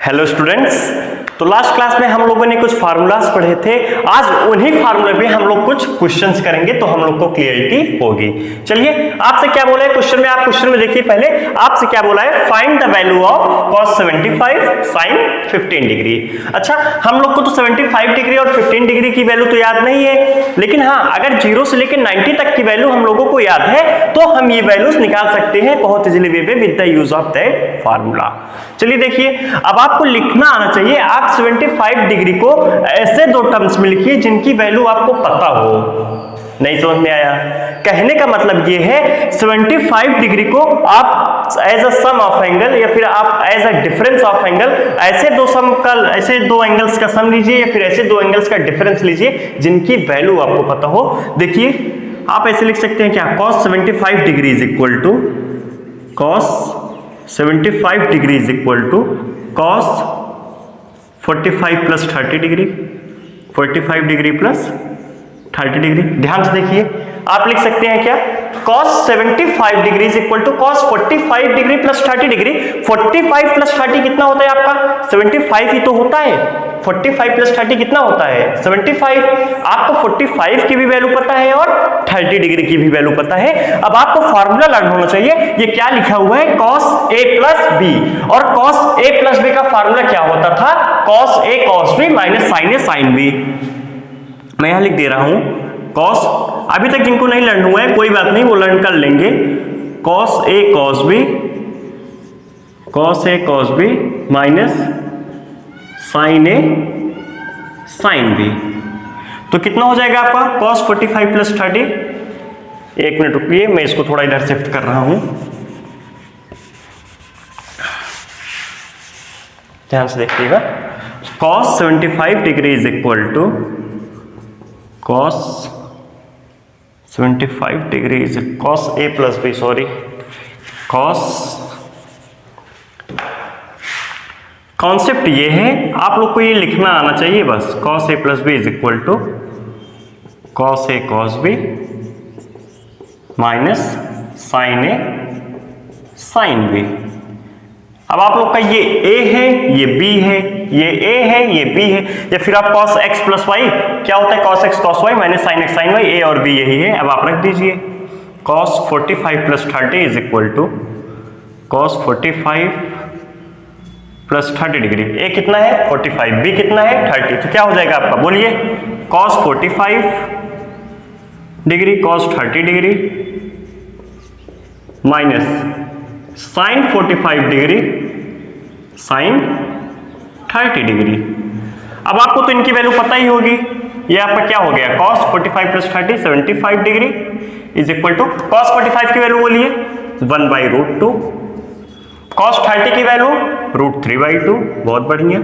Hello students, तो last class में हम लोगों ने कुछ फार्मूलाज पढ़े थे। आज उन्हीं फार्मूले पे हम लोग कुछ क्वेश्चंस करेंगे तो हम लोग को क्लियरिटी होगी। चलिए, आपसे क्या बोला है क्वेश्चन में, आप क्वेश्चन में देखिए पहले आपसे क्या बोला है, find the value of cos 75 sin 15 degree. अच्छा, हम लोग को तो 75 डिग्री और 15 डिग्री की वैल्यू तो याद नहीं है, लेकिन हाँ, अगर 0 से लेकर 90 तक की वैल्यू हम लोगों को याद है तो हम ये वैल्यूज निकाल सकते हैं बहुत इजीली वे पे with the use of that formula. चलिए देखिए, अब आपको लिखना आना चाहिए, आप 75 डिग्री को ऐसे दो टर्म्स में लिखिए जिनकी वैल्यू आपको पता हो। नहीं समझ में आया? कहने का मतलब ये है 75 डिग्री को आप as a sum of angle या फिर आप as a difference of angle, ऐसे दो एंगल्स का सम लीजिए या फिर ऐसे दो एंगल्स का डिफरेंस लीजिए जिनकी वैल्यू आपको पता हो। देखिए, आप ऐसे लिख सकते हैं क्या, cos 75 degree is equal to cos 75 degree is equal to cos 45 plus 30 degree, 45 degree plus 30 degree. ध्यान से देखिए, आप लिख सकते हैं क्या, cos 75 degree is equal to cos 45 degree plus 30 degree. 45 plus 30 कितना होता है आपका? 75 ही तो होता है। 45 प्लस 30 कितना होता है? 75। आपको 45 की भी वैल्यू पता है और 30 डिग्री की भी वैल्यू पता है। अब आपको फार्मूला लर्न होना चाहिए। ये क्या लिखा हुआ है, cos a प्लस बी, और cos a प्लस बी का फार्मूला क्या होता था? cos a cos b minus sin a sin b। मैं यहां लिख दे रहा हूं cos, अभी तक जिनको नहीं लर्न हुआ है कोई बात नहीं, वो लर्न कर लेंगे। cos a cos b minus sin a sin b। तो कितना हो जाएगा आपका cos 45 प्लस 30? एक मिनट रुकिए, मैं इसको थोड़ा इधर शिफ्ट कर रहा हूं, ध्यान से देखिएगा। cos 75 degree is equal to cos 75 degree is cos a plus B, sorry, concept ये है, आप लोग को ये लिखना आना चाहिए बस। cos a plus B is equal to cos a cos b minus sin a sin b। अब आप लोग का ये a है, ये b है, ये a है, ये b है, या फिर आप cos x प्लस y, क्या होता है cos x cos y minus sin x sin y, a और b यही है। अब आप रख दीजिए cos 45 plus 30 is equal to cos 45 plus 30 degree. a कितना है 45, b कितना है 30, तो क्या हो जाएगा आपका, बोलिए, cos 45 degree cos 30 degree minus sin 45 degree sin 30 degree. अब आपको तो इनकी वैल्यू पता ही होगी। ये आपका क्या हो गया, cos 45 plus 30 75 degree is equal to cos 45 की वैल्यू बोलिए 1/√2, cos 30 की वैल्यू √3/2, बहुत बढ़िया,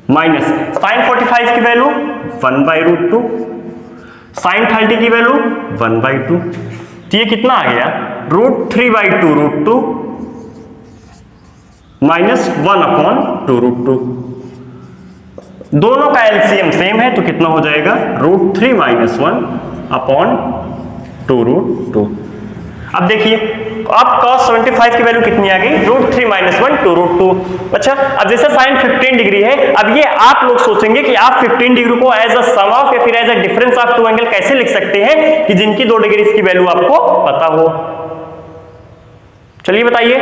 माइनस sin 45 की वैल्यू 1/√2, sin 30 की वैल्यू 1/2। तो ये कितना आ गया, √3/2 माइनस 1/2√2। दोनों का एलसीएम सेम है तो कितना हो जाएगा, √3 माइनस 1/2√2। अब देखिए, अब cos 75 की वैल्यू कितनी आ गई, √3 माइनस 1/2√2। अच्छा, अब जैसे sin 15 डिग्री है, अब ये आप लोग सोचेंगे कि आप 15 डिग्री को एज अ सम ऑफ या फिर as a difference of two angle कैसे लिख सकते हैं कि जिनकी दो डिग्री की वैल्यू आपको पता हो। चलिए बताइए,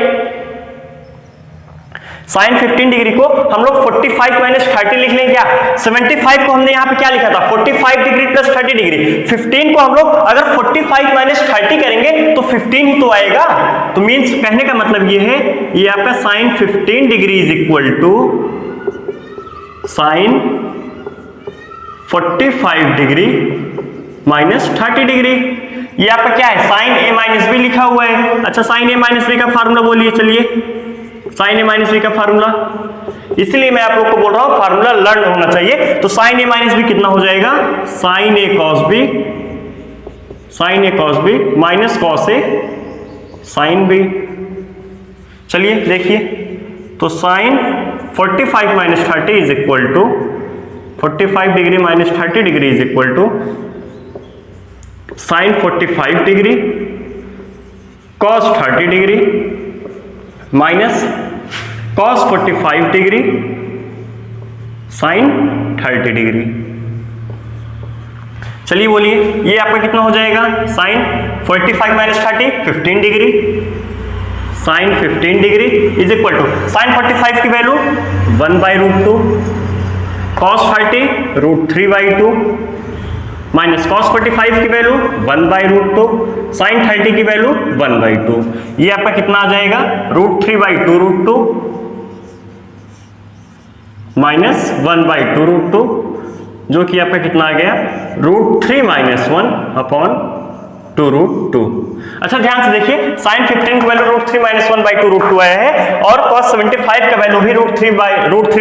sin 15 डिग्री को हम लोग 45 माइनस 30 लिख लें क्या? 75 को हमने यहाँ पे क्या लिखा था, 45 डिग्री प्लस 30 डिग्री। 15 को हम लोग अगर 45 माइनस 30 करेंगे तो 15 ही तो आएगा। तो मीन्स कहने का मतलब ये है, ये आपका sin 15 degree is equal to sin 45 degree minus 30 degree. ये आपका क्या है, sin a माइनस बी लिखा हुआ है। अच्छा, sin a माइनस बी का फार्मूला बोलिए, चलिए, sin a माइनस बी का फार्मूला, इसलिए मैं आप लोग को बोल रहा हूं फार्मूला लर्न होना चाहिए। तो sin a माइनस बी कितना हो जाएगा, sin a cos b minus cos a sin b। चलिए देखिए, तो sin 45 minus 30 is equal to 45 degree minus 30 degree is equal to sin 45 degree cos 30 degree minus cos 45 degree sin 30 degree. चलिए बोलिए ये आपका कितना हो जाएगा, sin 45 minus 30 15 degree, sin 15 degree is equal to sin 45 की वैल्यू 1/√2 cos 30 √3/2 माइनस cos 45 की value 1/√2 sin 30 की वैल्यू 1/2। ये आपका कितना आ जाएगा, √3/2 माइनस 1/2 जो कि आपका कितना आ गया, √3 - 1/2। अच्छा ध्यान से देखिए, sin 15 की वैल्यू √3 - 1/2 आया है और cos 75 का वैल्यू भी √3 -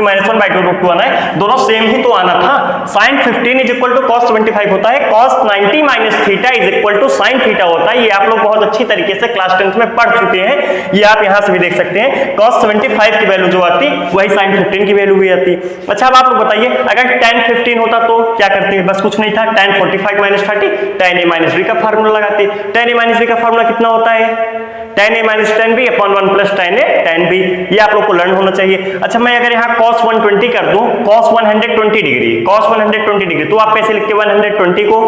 1/2 आना है, दोनों सेम ही तो आना था। sin 15 is equal to cos 75 होता है, cos 90 minus theta is equal to sin theta होता है। ये आप लोग बहुत अच्छी तरीके से क्लास 10th में पढ़ चुके हैं, ये आप यहां से भी देख सकते हैं। cos 75 की वैल्यू जो आती वही sin 15 की वैल्यू भी आती। अच्छा अब आप लोग बताइए, अगर tan 15 होता तो क्या करते, बस कुछ नहीं था, tan 45 minus 30 tan a minus b का फार्मूला लगाते। tan a माइनस b का फार्मूला कितना होता है, tan a minus tan b upon 1 plus tan a tan b। ये आप लोग को लर्न होना चाहिए। अच्छा मैं अगर यहाँ cos 120 कर दूं, cos 120 डिग्री, cos 120 डिग्री, तो आप कैसे लिखते हैं 120 को,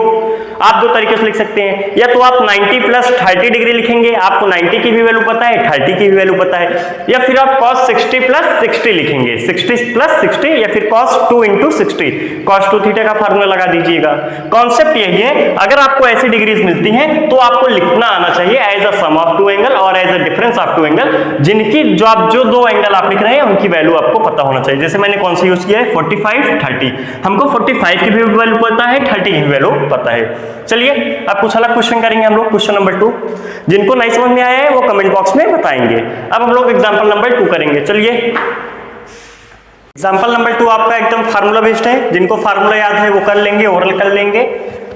आप दो तरीके से लिख सकते हैं, या तो आप 90 प्लस 30 डिग्री लिखेंगे, आपको 90 की भी वैल्यू पता है 30 की भी वैल्यू पता है, या फिर आप cos 60 प्लस 60 लिखेंगे, 60 प्लस 60, या फिर cos 2 इंटू 60 cos 2 थीटा का फार्मूला लगा दीजिएगा। कॉन्सेप्ट यही है, अगर आपको ऐसी डिग्रीज मिलती हैं तो आपको लिखना आना चाहिए as a sum of two angle और as a difference of two angle, जिनकी जो दो एंगल आप लिख रहे हैं उनकी वैल्यू आपको पता होना चाहिए। जैसे मैंने कौन सा यूज किया है, 45 30, हमको 45 की भी वैल्यू पता है, 30 की भी वैल्यू पता है। चलिए अब कुछ अलग क्वेश्चन करेंगे हम लोग, क्वेश्चन नंबर 2। जिनको नहीं समझ में आया है वो कमेंट बॉक्स में बताएंगे। अब हम लोग एग्जाम्पल नंबर 2 करेंगे। चलिए एग्जाम्पल नंबर 2 आपका एकदम फार्मूला बेस्ड है, जिनको फार्मूला याद है वो कर लेंगे, ओरल कर लेंगे।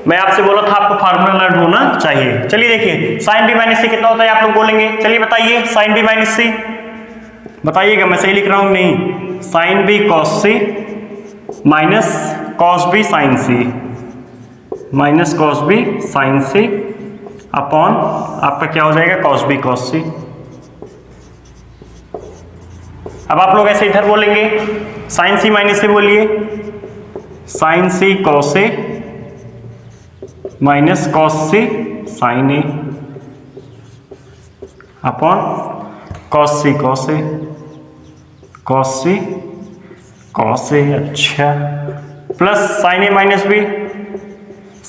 मैं आपसे बोला था आपको फार्मूला लर्न होना चाहिए। चलिए देखिए, sin b माइनस सी कितना होता है आप लोग बोलेंगे, चलिए बताइए sin b माइनस सी, बताइएगा मैं सही लिख रहा हूं नहीं, sin b cos c minus cos b sin c minus cos b sin c upon आपका क्या हो जाएगा cos b cos c। अब आप लोग ऐसे इधर बोलेंगे sin c माइनस से बोलिए, sin c cos a minus cos c sin a upon cos c cos a cos c cos a। अच्छा plus sin a minus b,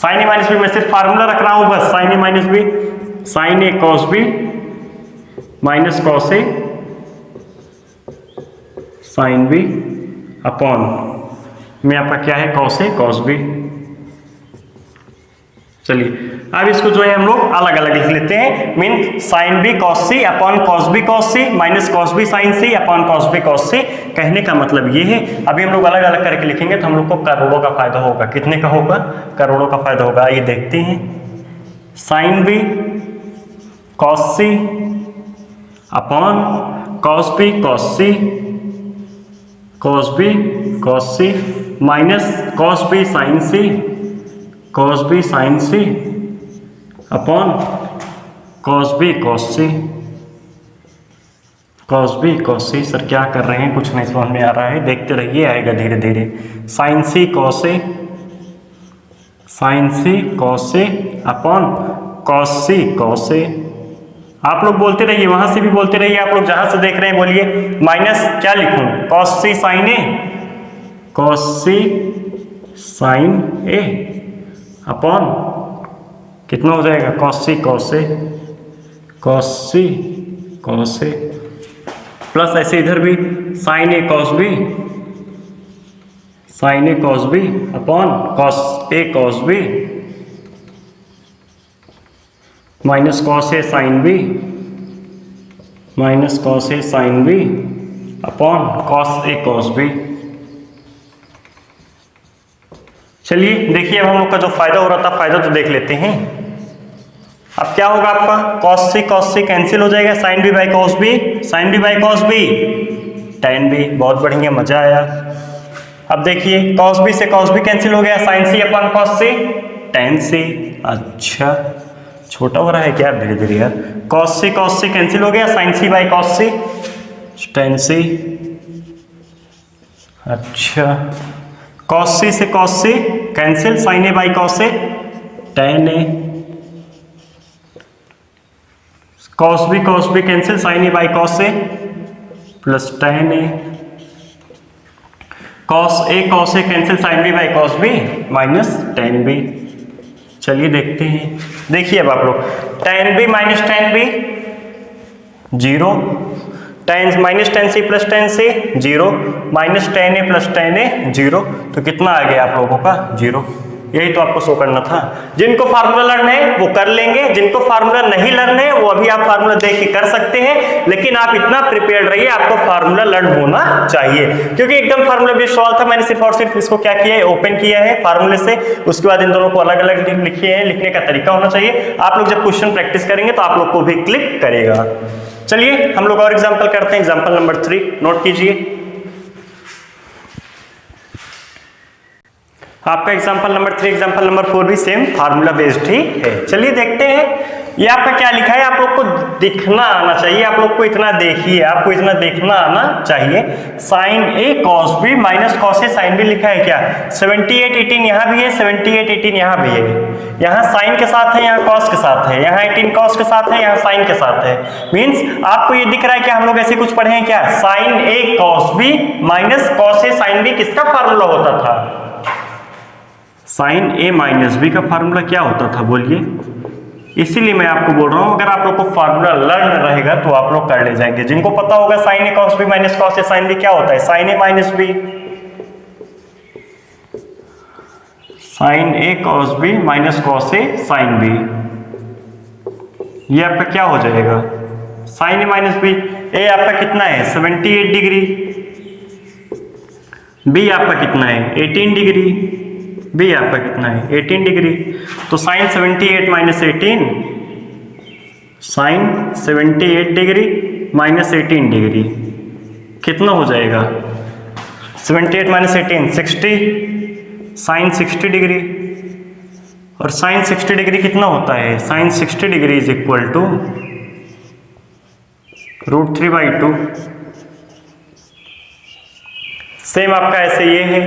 sin a minus b मैं सिर्फ फार्मूला रख रहा हूं बस, sin a minus b sin a cos b minus cos a sin b upon में आपका क्या है cos a cos b। चलिए अब इसको जो है हम लोग अलग अलग लिख लेते हैं, mean sin b cos c upon cos b cos c minus cos b sin c upon cos b cos c। कहने का मतलब ये है, अभी हम लोग अलग अलग करके लिखेंगे तो हम लोग को करोड़ों का फायदा होगा। कितने का होगा, करोड़ों का फायदा होगा। ये देखते हैं, sin b cos c upon cos b cos c cos b cos c minus cos b sin c cos b sin c upon cos b cos c cos b cos c। Sir क्या कर रहे हैं, कुछ नहीं समझ में आ रहा है, देखते रहिए आएगा धीरे धीरे। sin c cos a sin c cos a upon cos c cos a। आप लोग बोलते रहिए, वहां से भी बोलते रहिए, आप लोग जहां से देख रहे हैं बोलिए। माइनस क्या लिखूं, cos c sin a cos c sin a upon कितना हो जाएगा cos c cos a cos c cos a plus ऐसे इधर भी sin a cos b sin a cos b upon cos a cos b minus cos a sin b minus cos a sin b upon cos a cos b। चलिए देखिए, अब हम लोग का जो फायदा हो रहा था, फायदा तो देख लेते हैं। अब क्या होगा आपका cos c कैंसिल हो जाएगा, sin b by cos b sin b by cos b tan b। बहुत बढ़िया, मजा आया। अब देखिए cos b से cos b कैंसिल हो गया, sin c upon cos c tan c। अच्छा छोटा हो रहा है क्या धीरे धीरे यार, cos c कैंसिल हो गया, sin c by cos c tan c, अच्छा cos c से cos c cancel, sin a by cos a, tan a, cos b cancel, sin a by cos a plus tan a, cos a cancel, sin b by cos b minus tan b। चलिए देखते हैं, देखिए अब आप लोग tan b minus tan b 0, tan minus tan c plus tan c 0, minus tan a plus tan a 0, तो कितना आ गया आप लोगों का 0। यही तो आपको शो करना था। जिनको फार्मूला लर्न है वो कर लेंगे, जिनको फार्मूला नहीं लर्न है वो अभी आप फार्मूला देख के कर सकते हैं, लेकिन आप इतना प्रिपेयर्ड रहिए, आपको फार्मूला लर्न होना चाहिए, क्योंकि एकदम फार्मूला बेस्ड सवाल था। मैंने सिर्फ और सिर्फ इसको क्या किया है, ओपन किया है फार्मूले से, उसके बाद इन दोनों को अलग अलग लिखे हैं, लिखने का तरीका होना चाहिए। आप लोग जब क्वेश्चन प्रैक्टिस करेंगे तो आप लोग को भी क्लिक करेगा। चलिए हम लोग और एग्जाम्पल करते हैं, एग्जाम्पल नंबर 3 नोट कीजिए। आपका एग्जाम्पल नंबर 3 एग्जाम्पल नंबर 4 भी सेम फार्मूला बेस्ड ही है। चलिए देखते हैं, ये आपका क्या लिखा है, आप लोग को दिखना आना चाहिए, आप लोग को इतना देखिए, आपको इतना देखना आना चाहिए। Sign A cos B minus cos A sine B लिखा है क्या, 78 18 यहाँ भी है, 78 18 यहाँ भी है, यहाँ साइन के साथ है, यहाँ कॉस के साथ है, यहाँ 18 कॉस के साथ है, यहाँ साइन के साथ है। मीन्स आपको ये दिख रहा है कि हम लोग ऐसे कुछ पढ़े हैं क्या, sign A cos B minus cos A sine B किसका फार्मूला होता था, साइन ए माइनस बी का फार्मूला क्या होता था बोलिए। इसीलिए मैं आपको बोल रहा हूं, अगर आप लोग को फार्मूला लर्न रहेगा तो आप लोग कर ले जाएंगे। जिनको पता होगा sign A cos B minus cos A sine B क्या होता है, sine A minus B, sine A cos B minus cos A sine B, ये आपका क्या हो जाएगा, साइन ए माइनस बी। ए आपका कितना है 78 डिग्री, बी आपका कितना है 18 डिग्री, बी आपका कितना है 18 डिग्री, तो sine 78 minus 18, sine 78 degree minus 18 degree कितना हो जाएगा, 78 माइनस 18 60, साइन 60 डिग्री, और साइन 60 डिग्री कितना होता है, sine 60 degree is equal to √3/2। Same आपका ऐसे ये है,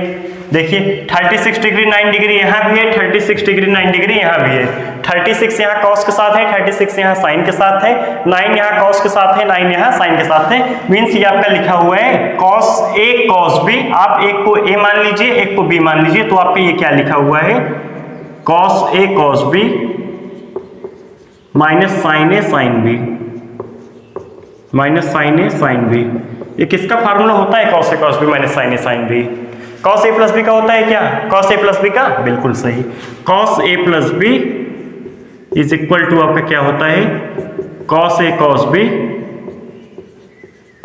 देखिए 36 डिग्री 9 डिग्री यहाँ भी है, 36 डिग्री 9 डिग्री यहाँ भी है, 36 यहाँ कॉस के साथ है, 36 यहाँ साइन के साथ है, 9 यहाँ कॉस के साथ है, 9 यहाँ साइन के साथ है। मीन्स ये आपका लिखा हुआ है कॉस ए कॉस बी, आप एक को ए मान लीजिए एक को बी मान लीजिए, तो आपका ये क्या लिखा हुआ है, cos A cos B minus sine A sine B, minus sine A sine B. ये किसका फार्मूला होता है, cos A cos B minus sine A sine B, cos A plus B का होता है क्या, कॉस ए प्लस बी का, बिल्कुल सही, cos A plus B is equal to आपका क्या होता है, cos A cos B,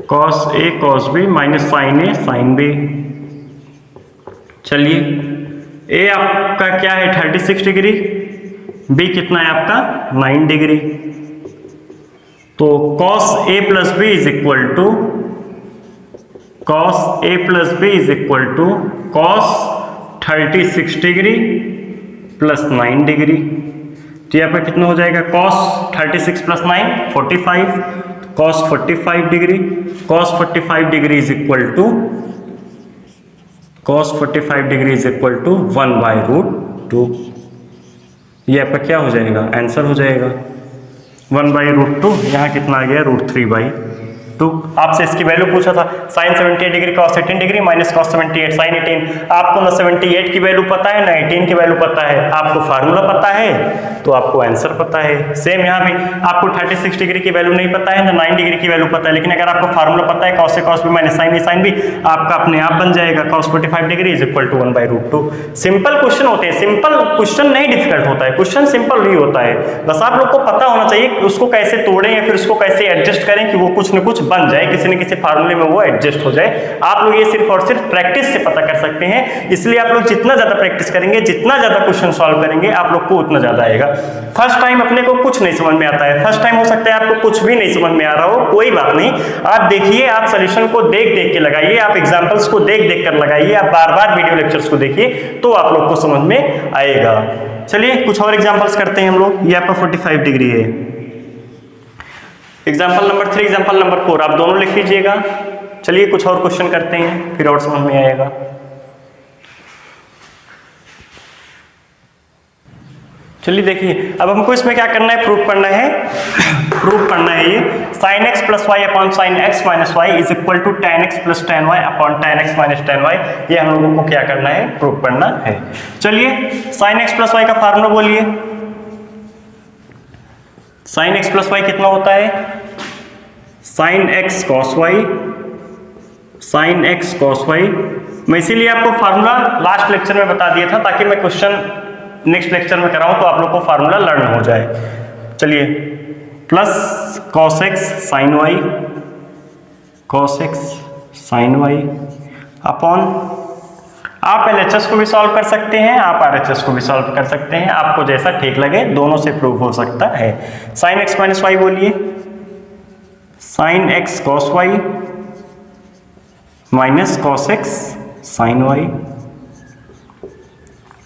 cos A cos B minus sine A sine B. चलिए ए आपका क्या है 36 डिग्री, बी कितना है आपका 9 डिग्री, तो cos A plus B is equal to cos a plus B is equal to cos 36 degree plus 9 degree, तो यहाँ पर कितना हो जाएगा, cos 36 plus 9 45, cos 45 degree, cos 45 degree is equal to, cos 45 degree is equal to 1/√2। ये आपका क्या हो जाएगा, आंसर हो जाएगा 1/√2, यहाँ कितना आ गया √3/2। आपसे इसकी वैल्यू पूछा था, sine 78 degree cos 18 degree minus cos 78 sine 18। आपको ना 78 की वैल्यू पता है ना 18 की वैल्यू पता है, आपको फार्मूला पता है तो आपको आंसर पता है। सेम यहाँ भी आपको 36 डिग्री की वैल्यू नहीं पता है ना 9 डिग्री की वैल्यू पता है, लेकिन अगर आपको फार्मूला पता है cos A cos B minus sine A sine B, आपका अपने आप बन जाएगा कॉस 45 degree is equal to 1/√2। Simple question होते हैं, सिंपल क्वेश्चन नहीं डिफिकल्ट होता है, क्वेश्चन सिंपल ही होता है, बस आप लोग को पता होना चाहिए उसको कैसे तोड़ें या फिर उसको कैसे एडजस्ट करें कि वो कुछ न कुछ बन जाए, किसी न किसी फार्मूले में वो एडजस्ट हो जाए। आप लोग ये सिर्फ और सिर्फ प्रैक्टिस से पता कर सकते हैं, इसलिए आप लोग जितना ज्यादा प्रैक्टिस करेंगे, जितना ज्यादा क्वेश्चन सॉल्व करेंगे, आप लोग को उतना ज्यादा आएगा। फर्स्ट टाइम अपने को कुछ नहीं समझ में आता है, फर्स्ट टाइम हो सकता है आपको कुछ भी नहीं समझ में आ रहा हो, कोई बात नहीं, आप देखिए, आप सॉल्यूशन को देख देख के लगाइए, आप एग्जांपल्स को देख देख कर लगाइए, आप बार बार वीडियो लेक्चर्स को देखिए तो आप लोग को समझ में आएगा। चलिए कुछ और एग्जांपल्स करते हैं हम लोग। ये आपका 45 डिग्री है, एग्जाम्पल नंबर 3, एग्जाम्पल नंबर 4 आप दोनों लिख लीजिएगा। चलिए कुछ और क्वेश्चन करते हैं, फिर और समझ में आएगा। चलिए देखिए, अब हमको इसमें क्या करना है, प्रूफ करना है। प्रूफ करना है ये sin x प्लस Y upon sine X minus Y is equal to tan x plus tan y upon tan x minus tan y। ये हम लोगों को क्या करना है, प्रूफ करना है। चलिए sin x प्लस वाई का फार्मूला बोलिए। sin x प्लस वाई कितना होता है, sin x cos y, sin x cos y। मैं इसीलिए आपको फार्मूला लास्ट लेक्चर में बता दिया था ताकि मैं क्वेश्चन नेक्स्ट लेक्चर में कराऊं तो आप लोग को फार्मूला लर्न हो जाए। चलिए plus cos x sin y, cos x sin y upon, आप LHS को भी सॉल्व कर सकते हैं, आप RHS को भी सॉल्व कर सकते हैं, आपको जैसा ठीक लगे दोनों से प्रूव हो सकता है। sin x माइनस वाई बोलिए, sin x cos y minus cos x sin y।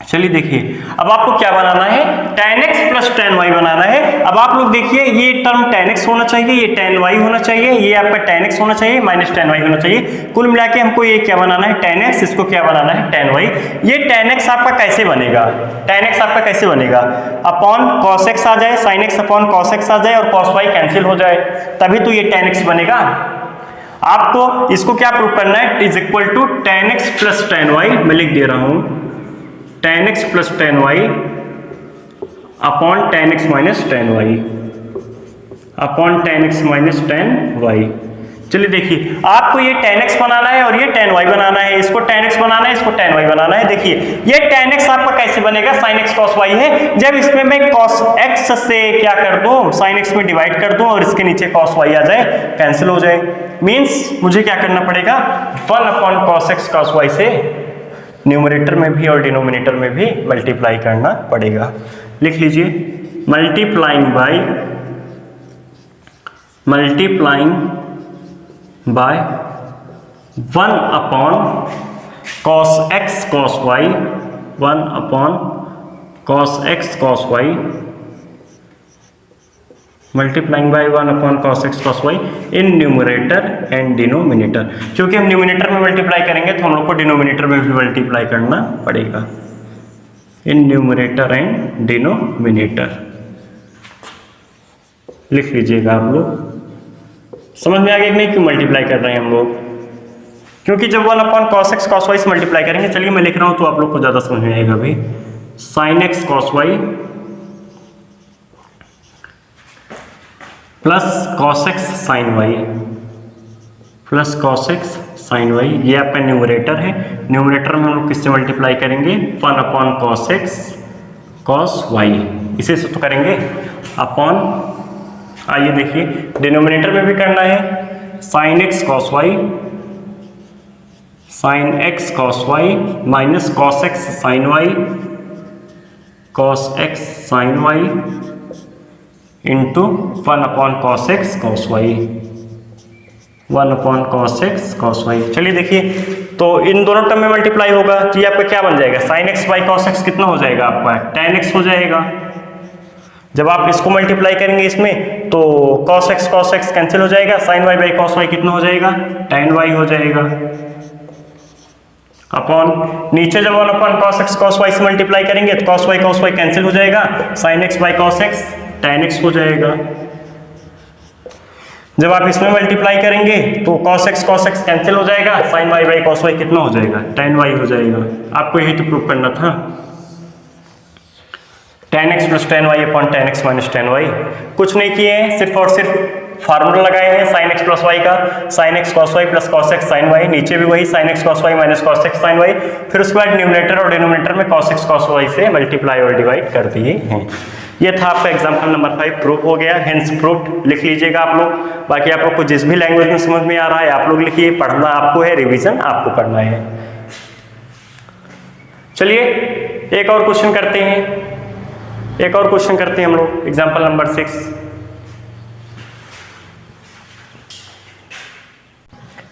चलिए देखिए, अब आपको क्या बनाना है, tan x plus tan y बनाना है। अब आप लोग देखिए, ये टर्म tan x होना चाहिए, ये tan y होना चाहिए, ये आपका tan x होना चाहिए, माइनस tan y होना चाहिए। कुल मिला के हमको ये क्या बनाना है, tan x, इसको क्या बनाना है, tan y। ये tan x आपका कैसे बनेगा, tan x आपका कैसे बनेगा, अपॉन cos x आ जाए, sin x upon cos x आ जाए और cos y कैंसिल हो जाए, तभी तो ये tan x बनेगा। आपको इसको क्या प्रूव करना है, is equal to tan x plus tan y। मैं लिख दे रहा हूं tan x plus tan y upon tan x minus tan y upon tan x minus tan y। चलिए देखिए, आपको ये tan x बनाना है और ये tan y बनाना है, इसको tan x बनाना है, इसको tan y बनाना है। देखिए ये tan x आपका कैसे बनेगा, sin x cos y है, जब इसमें मैं cos x से क्या कर दूं, sin x में डिवाइड कर दूं और इसके नीचे cos y आ जाए, कैंसिल हो जाए। मीन्स मुझे क्या करना पड़ेगा, 1 upon cos x cos y से न्यूमरेटर में भी और डिनोमिनेटर में भी मल्टीप्लाई करना पड़ेगा। लिख लीजिए, multiplying by 1 upon cos x cos y, 1 upon cos x cos y, multiplying by 1 upon cos x cos y in numerator and denominator. क्योंकि हम न्यूमरेटर में मल्टीप्लाई करेंगे तो हम लोग को डिनोमिनेटर में भी मल्टीप्लाई करना पड़ेगा, इन न्यूमरेटर एंड डिनोमिनेटर। लिख लीजिएगा आप लोग। समझ में आ गया कि नहीं, क्यों मल्टीप्लाई कर रहे हैं हम लोग, क्योंकि जब 1 upon cos x cos y से मल्टीप्लाई करेंगे। चलिए मैं लिख रहा हूं तो आप लोग को ज्यादा समझ में आएगा भाई। sin x cos y plus cos x sin y plus cos x sin y, ये आपका न्यूमरेटर है। न्यूमरेटर में हम लोग किससे मल्टीप्लाई करेंगे, 1 upon cos x cos y, इसे से तो करेंगे अपॉन, आइए देखिए डिनोमिनेटर में भी करना है, sin x cos y, sin x cos y minus cos x sin y, cos x sin y into 1 upon cos x cos y, 1 upon cos x cos y। चलिए देखिए, तो इन दोनों टर्म में मल्टीप्लाई होगा तो ये आपका क्या बन जाएगा, sin x by cos x कितना हो जाएगा आपका, tan x हो जाएगा। जब आप इसको मल्टीप्लाई करेंगे इसमें तो cos x कैंसिल हो जाएगा, sin y by cos y कितना हो जाएगा, tan y हो जाएगा। अपॉन नीचे जब 1 upon cos x cos y से मल्टीप्लाई करेंगे तो cos y कैंसिल हो जाएगा, sin x by cos x tan x हो जाएगा। जब आप इसमें मल्टीप्लाई करेंगे तो cos x कैंसिल हो जाएगा, sin y by cos y कितना हो जाएगा, tan y हो जाएगा। आपको यही तो प्रूव करना था, tan x plus tan y upon tan x minus tan y। कुछ नहीं किए हैं, सिर्फ और सिर्फ फार्मूला लगाए हैं sin x प्लस y का, sin x cos y plus cos x sin y, नीचे भी वही sin x cos y minus cos x sin y। फिर उसके बाद न्यूमरेटर और डिनोमिनेटर में cos x cos y से मल्टीप्लाई और डिवाइड कर दिए हैं। ये था आपका एग्जाम्पल नंबर 5, प्रूफ हो गया, हेंस प्रूफ्ड। लिख लीजिएगा आप लोग। बाकी आप लोग को जिस भी लैंग्वेज में समझ में आ रहा है आप लोग लिखिए, पढ़ना आपको है, रिवीजन आपको करना है। चलिए एक और क्वेश्चन करते हैं, हम लोग एग्जाम्पल नंबर 6।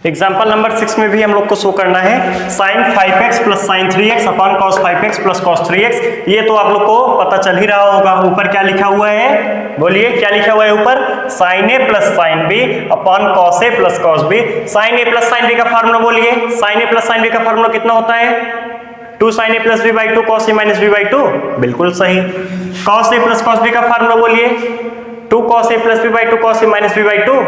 एग्जाम्पल नंबर 6 में भी हम लोग को शो करना है sine 5x plus sine 3x upon cos 5x plus cos 3x। ये तो आप लोग को पता चल ही रहा होगा। ऊपर क्या लिखा हुआ है, बोलिए क्या लिखा हुआ है ऊपर, sine A plus sine B upon cos A plus cos B. Sine A plus sine B का फार्मूला बोलिए, sine A plus sine B का फार्मूला कितना होता है, 2 sin a plus B by 2 cos a minus B by 2, बिल्कुल सही। cos a plus cos b का formula बोलिए, 2 cos a plus B by 2 cos a minus B by 2,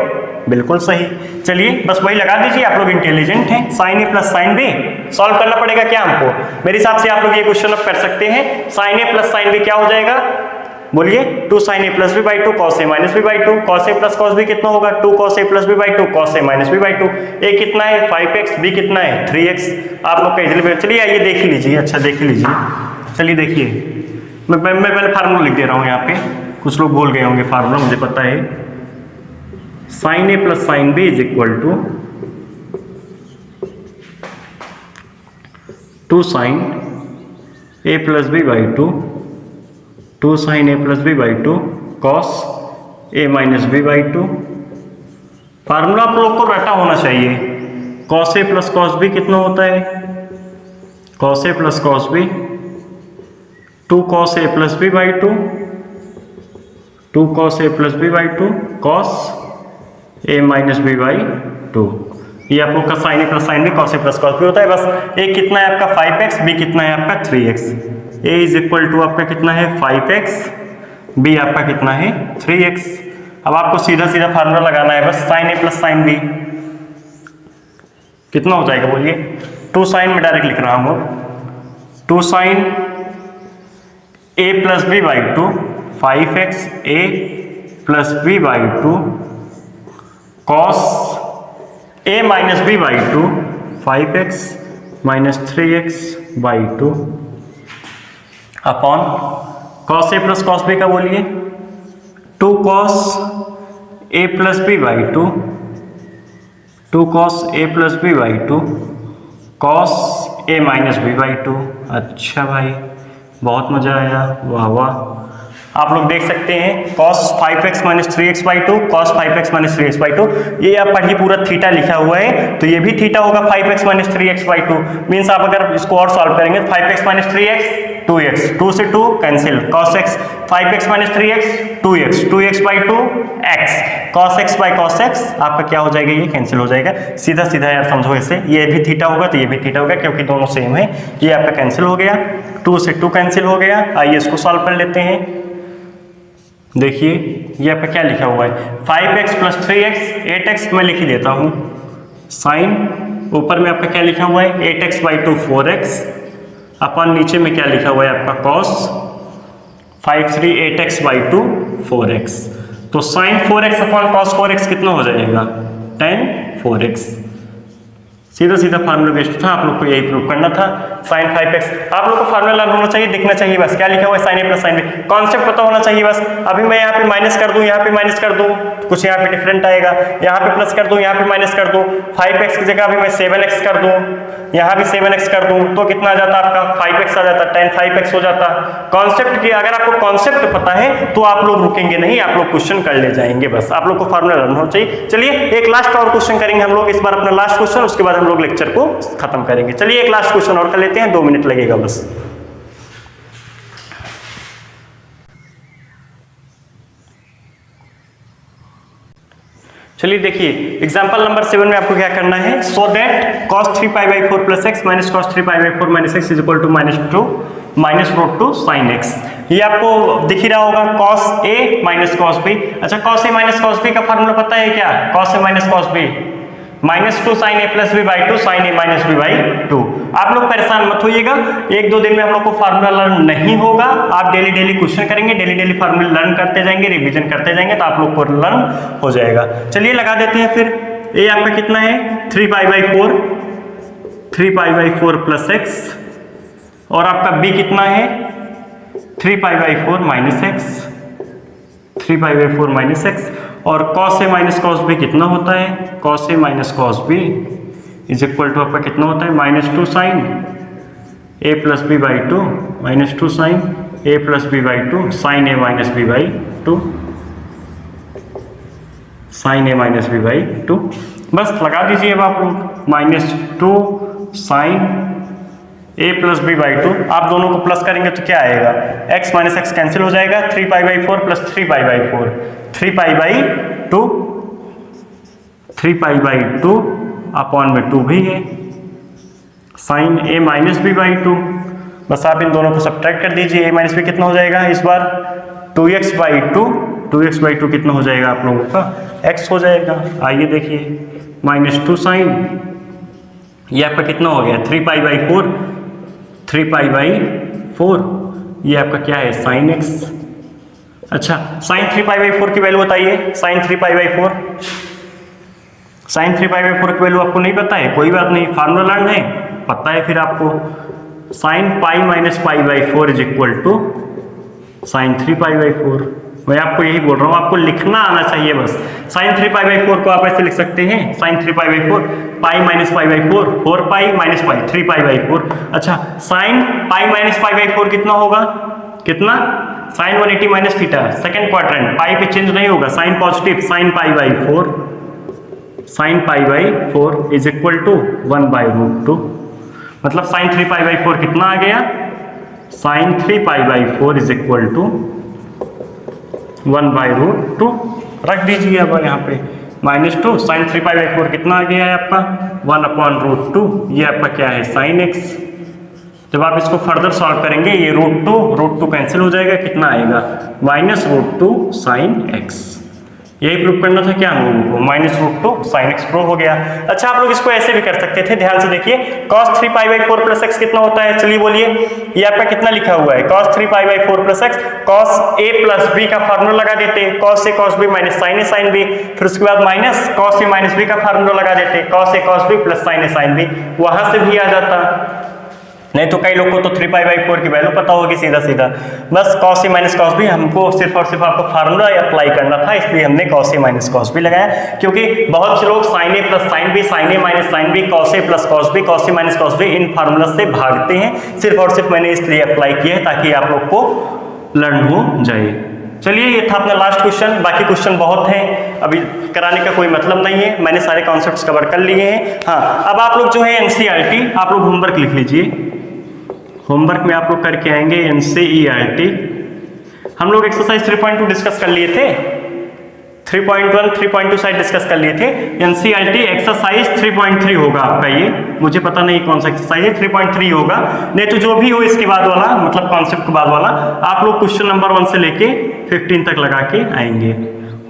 बिल्कुल सही। चलिए बस वही लगा दीजिए, आप लोग इंटेलिजेंट हैं। Sine A plus sine B solve करना पड़ेगा क्या हमको, मेरे हिसाब से आप लोग ये क्वेश्चन अब कर सकते हैं। Sine A plus sine B क्या हो जाएगा, बोलिए 2 sin a plus B by 2 cos a minus B by 2, cos a plus cos b कितना होगा, 2 cos a plus B by 2 cos a minus B by 2। a कितना है 5x, b कितना है 3x। आप लोग कैसे, चलिए आइए देख ही लीजिए, अच्छा देख ही लीजिए। चलिए देखिए मैं पहले फार्मूला लिख दे रहा हूँ यहाँ पे, कुछ लोग भूल गए होंगे फार्मूला, मुझे पता है। Sine A plus sine B is equal to 2 sin a plus B by 2 sin a plus B by 2 cos a minus B by 2। Formula आप लोग को रटा होना चाहिए। cos a plus cos b कितना होता है, cos a plus cos b 2 cos a plus b by 2 cos a plus b by 2 cos a minus b by 2। ये आप लोग का sine A plus sine B cos a plus cos b होता है। बस a कितना है आपका 5x, b कितना है आपका 3x। a is equal to आपका कितना है 5x, b आपका कितना है 3x। अब आपको सीधा सीधा फार्मूला लगाना है बस, sign A plus sine B कितना हो जाएगा बोलिए, 2 साइन में डायरेक्ट लिख रहा हूँ, 2 sine a plus B by 2 5x a plus B by 2 cos a minus B by 2 5x minus 3x by 2 upon cos a plus cos b का बोलिए 2 cos a plus B by 2 cos a plus B by 2 cos a minus B by 2। अच्छा भाई बहुत मजा आया, वाह वाह। आप लोग देख सकते हैं cos 5x minus 3x by 2 cos 5x minus 3x by 2, ये आप पढ़िए पूरा थीटा लिखा हुआ है, तो ये भी थीटा होगा 5x minus 3x by 2। Means आप अगर इसको और सॉल्व करेंगे 5x माइनस 3x 2x, 2 से 2 cancel, cos x 5x minus 3x 2x, 2x by 2 x, cos x by cos x आपका क्या हो जाएगा, ये कैंसिल हो जाएगा। सीधा सीधा यार समझो इसे, ये भी थीटा होगा तो ये भी थीटा होगा क्योंकि दोनों सेम है। ये आपका कैंसिल हो गया, 2 से 2 कैंसिल हो गया। आइए इसको सॉल्व कर लेते हैं। देखिए ये आपका क्या लिखा हुआ है 5x प्लस 3x 8x, मैं लिख ही देता हूँ। साइन ऊपर में आपका क्या लिखा हुआ है 8x बाई 2 4x अपन नीचे में क्या लिखा हुआ है आपका cos 5 3 8x बाई 2 4x। तो sign 4x upon cos 4x कितना हो जाएगा tan 4x। सीधा सीधा फार्मूला बेस्ड था, आप लोग को यही प्रूव करना था। साइन 5x आप लोग को फार्मूला लर्न होना चाहिए, दिखना चाहिए बस क्या लिखा हुआ है sine A plus sine B, concept पता होना चाहिए बस। अभी मैं यहाँ पे माइनस कर दूं, यहाँ पे माइनस कर दूं, कुछ यहाँ पे डिफरेंट आएगा, यहाँ पे प्लस कर दूं, यहाँ पे माइनस कर दूं, 5x की जगह अभी मैं 7x कर दूं, यहाँ भी 7x कर दूं, तो कितना आ जाता आपका 5x आ जाता, tan 5x हो जाता। कॉन्सेप्ट की अगर आपको कॉन्सेप्ट पता है तो आप लोग रुकेंगे नहीं, आप लोग क्वेश्चन कर ले जाएंगे। बस आप लोग को फार्मूला लर्न होना चाहिए। चलिए एक लास्ट और क्वेश्चन करेंगे हम लोग, इस बार अपना लास्ट क्वेश्चन, उसके बाद हम लोग लेक्चर को खत्म करेंगे। चलिए एक लास्ट क्वेश्चन और कर लेते हैं, 2 मिनट लगेगा बस। चलिए देखिए एग्जांपल नंबर 7 में आपको क्या करना है, so that cos 3 pi by 4 plus X minus cos 3 pi by 4 minus X is equal to minus root 2 sine X. ये आपको दिख ही रहा होगा cos a minus cos b। अच्छा cos a minus cos b का फार्मूला पता है क्या, cos a minus cos b minus 2 sine A plus B by 2 sine A minus B by 2। आप लोग परेशान मत होइएगा, 1-2 दिन में हम लोग को फार्मूला लर्न नहीं होगा। आप डेली डेली क्वेश्चन करेंगे, डेली डेली फार्मूला लर्न करते जाएंगे, रिवीजन करते जाएंगे, तो आप लोग को लर्न हो जाएगा। चलिए लगा देते हैं फिर। ए आपका कितना है 3 पाई बाई 4 प्लस एक्स, और आपका बी कितना है 3 pi by 4 minus X, 3 pi by 4 minus X, और cos a minus cos b कितना होता है, cos a minus cos b is equal to आपका कितना होता है minus 2 sine a plus B by 2 minus 2 sine a plus B by 2 sine a minus B by 2 sine a minus B by 2। बस लगा दीजिए अब आप लोग -2 sin a plus B by 2। आप दोनों को प्लस करेंगे तो क्या आएगा, x माइनस एक्स कैंसिल हो जाएगा, 3π/4 प्लस 3π/4, 3π/2, 3π/2 अपॉन में 2 भी है, sine a minus B by 2। बस आप इन दोनों को सब्ट्रैक्ट कर दीजिए, a माइनस बी कितना हो जाएगा इस बार 2x/2, 2x/2 कितना हो जाएगा आप लोगों का x हो जाएगा। आइए देखिए -2 साइन, ये आपका कितना हो गया 3π/4, 3π/4, ये आपका क्या है साइन x। अच्छा साइन 3π/4 की वैल्यू बताइए, साइन 3π/4, साइन 3π/4 की वैल्यू आपको नहीं पता है, कोई बात नहीं, फार्मूला लर्न है, पता है फिर आपको, sine pi minus π/4 is equal to sine 3π/4। मैं आपको यही बोल रहा हूँ, आपको लिखना आना चाहिए बस। साइन 3π/4 को आप ऐसे लिख सकते हैं, sine 3π/4 pi minus π/4, 4π minus pi 3π/4। अच्छा साइन पाई माइनस π/4 कितना होगा, कितना, sine 180 minus theta, second quadrant, pi पे चेंज नहीं होगा, sine positive, sine π/4, sine π/4 is equal to 1/√2। मतलब साइन 3π/4 कितना आ गया, साइन 3π/4 इज इक्वल टू 1/√2। रख दीजिए अब यहाँ पे -2, साइन 3π/4 कितना आ गया है आपका 1/√2, ये आपका क्या है साइन x। जब आप इसको फर्दर सॉल्व करेंगे ये √2 कैंसिल हो जाएगा, कितना आएगा -√2 साइन x। यही प्रूव करना था क्या हम लोगों को, -√2 साइन x प्रूव हो गया। अच्छा आप लोग इसको ऐसे भी कर सकते थे, ध्यान से देखिए, cos 3π/4 प्लस x कितना होता है, चलिए बोलिए, ये आपका कितना लिखा हुआ है cos 3π/4 plus x, cos a plus b का फार्मूला लगा देते, cos a cos b minus sin a sin b, फिर उसके बाद minus cos a minus b का फार्मूला लगा देते, cos a cos b plus sin a sin b, वहां से भी आ जाता। नहीं तो कई लोग को तो 3π/4 की वैल्यू पता होगी सीधा सीधा, बस cos a minus cos b, हमको सिर्फ और सिर्फ आपको फार्मूला अप्लाई करना था, इसलिए हमने cos a minus cos b लगाया, क्योंकि बहुत से लोग sin a plus sin b, sin a minus sin b, cos a plus cos b, cos a minus cos b, in formula से भागते हैं। सिर्फ और सिर्फ मैंने इसलिए अप्लाई किया है ताकि आप लोग को लर्न हो जाए। चलिए ये था अपना लास्ट क्वेश्चन, बाकी क्वेश्चन बहुत हैं, अभी कराने का कोई मतलब नहीं है, मैंने सारे कॉन्सेप्ट्स कवर कर लिए हैं। हाँ अब आप लोग जो है NCERT आप लोग होमवर्क लिख लीजिए, होमवर्क में आप लोग करके आएंगे NCERT। हम लोग एक्सरसाइज 3.2 डिस्कस कर लिए थे, 3.1 3.2 साइड डिस्कस कर लिए थे, NCERT एक्सरसाइज 3.3 होगा आपका, ये मुझे पता नहीं कौन सा एक्सरसाइज है, 3.3 होगा, नहीं तो जो भी हो इसके बाद वाला, मतलब कॉन्सेप्ट के बाद वाला, आप लोग क्वेश्चन नंबर 1 से लेके 15 तक लगा के आएंगे।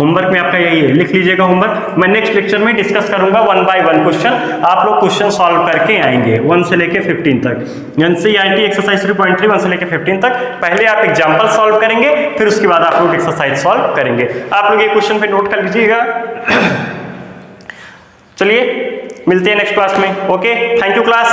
होमवर्क में आपका यही है, लिख लीजिएगा होमवर्क। मैं नेक्स्ट लेक्चर में डिस्कस करूंगा 1 बाय 1 क्वेश्चन, आप लोग क्वेश्चन सॉल्व करके आएंगे 1 से लेके 15 तक। NCERT एक्सरसाइज 3.3 1 से लेके 15 तक, पहले आप एग्जांपल सॉल्व करेंगे, फिर उसके बाद आप लोग एक्सरसाइज सॉल्व करेंगे। आप लोग ये क्वेश्चन पे नोट कर लीजिएगा। चलिए मिलते हैं नेक्स्ट क्लास में, ओके, थैंक यू क्लास।